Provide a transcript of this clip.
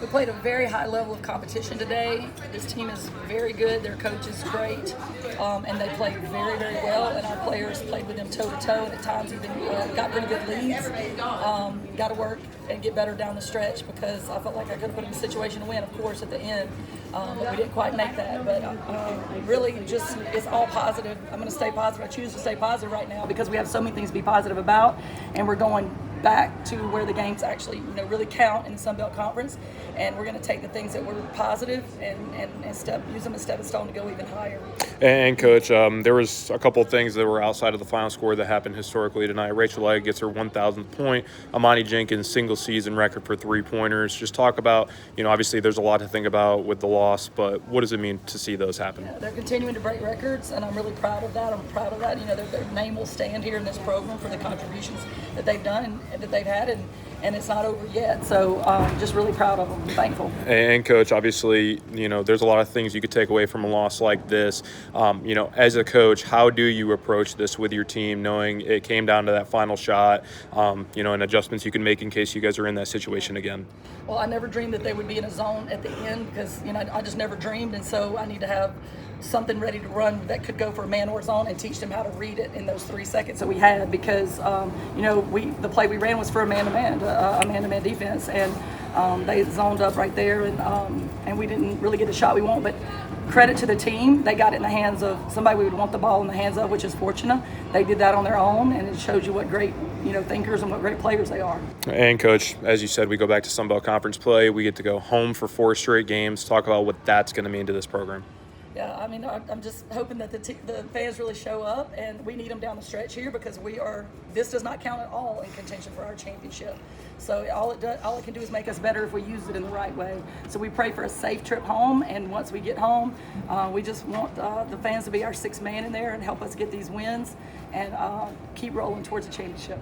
We played a very high level of competition today. This team is very good. Their coach is great, and they played very, very well. And our players played with them toe to toe, and at times even got pretty good leads. Got to work and get better down the stretch because I felt like I could have put them in a situation to win, of course, at the end, but we didn't quite make that. But really, just it's all positive. I'm going to stay positive. I choose to stay positive right now because we have so many things to be positive about, and we're going back to where the games actually really count in the Sun Belt Conference, and we're going to take the things that were positive and use them as stepping stone to go even higher. And Coach, there was a couple of things that were outside of the final score that happened historically tonight. Rachel Egg gets her 1,000th point. Amani Jenkins single season record for 3-pointers. Just talk about, obviously there's a lot to think about with the loss, but what does it mean to see those happen? Yeah, they're continuing to break records, and I'm really proud of that. I'm proud of that. Their name will stand here in this program for the contributions that they've done and that they've had, and it's not over yet. So just really proud of them. I'm thankful. And Coach, obviously, there's a lot of things you could take away from a loss like this. As a coach, how do you approach this with your team, knowing it came down to that final shot, and adjustments you can make in case you guys are in that situation again? Well, I never dreamed that they would be in a zone at the end because, I just never dreamed, and so I need to have something ready to run that could go for a man or zone and teach them how to read it in those 3 seconds that we had because, the play we ran was for a man-to-man defense, and they zoned up right there, and we didn't really get the shot we want, but credit to the team. They got it in the hands of somebody we would want the ball in the hands of, which is Fortuna. They did that on their own, and it shows you what great, thinkers and what great players they are. And Coach, as you said, we go back to Sun Belt Conference play. We get to go home for 4 straight games. Talk about what that's going to mean to this program. Yeah, I'm just hoping that the fans really show up, and we need them down the stretch here because this does not count at all in contention for our championship. So all it can do is make us better if we use it in the right way. So we pray for a safe trip home, and once we get home, we just want the fans to be our sixth man in there and help us get these wins and keep rolling towards the championship.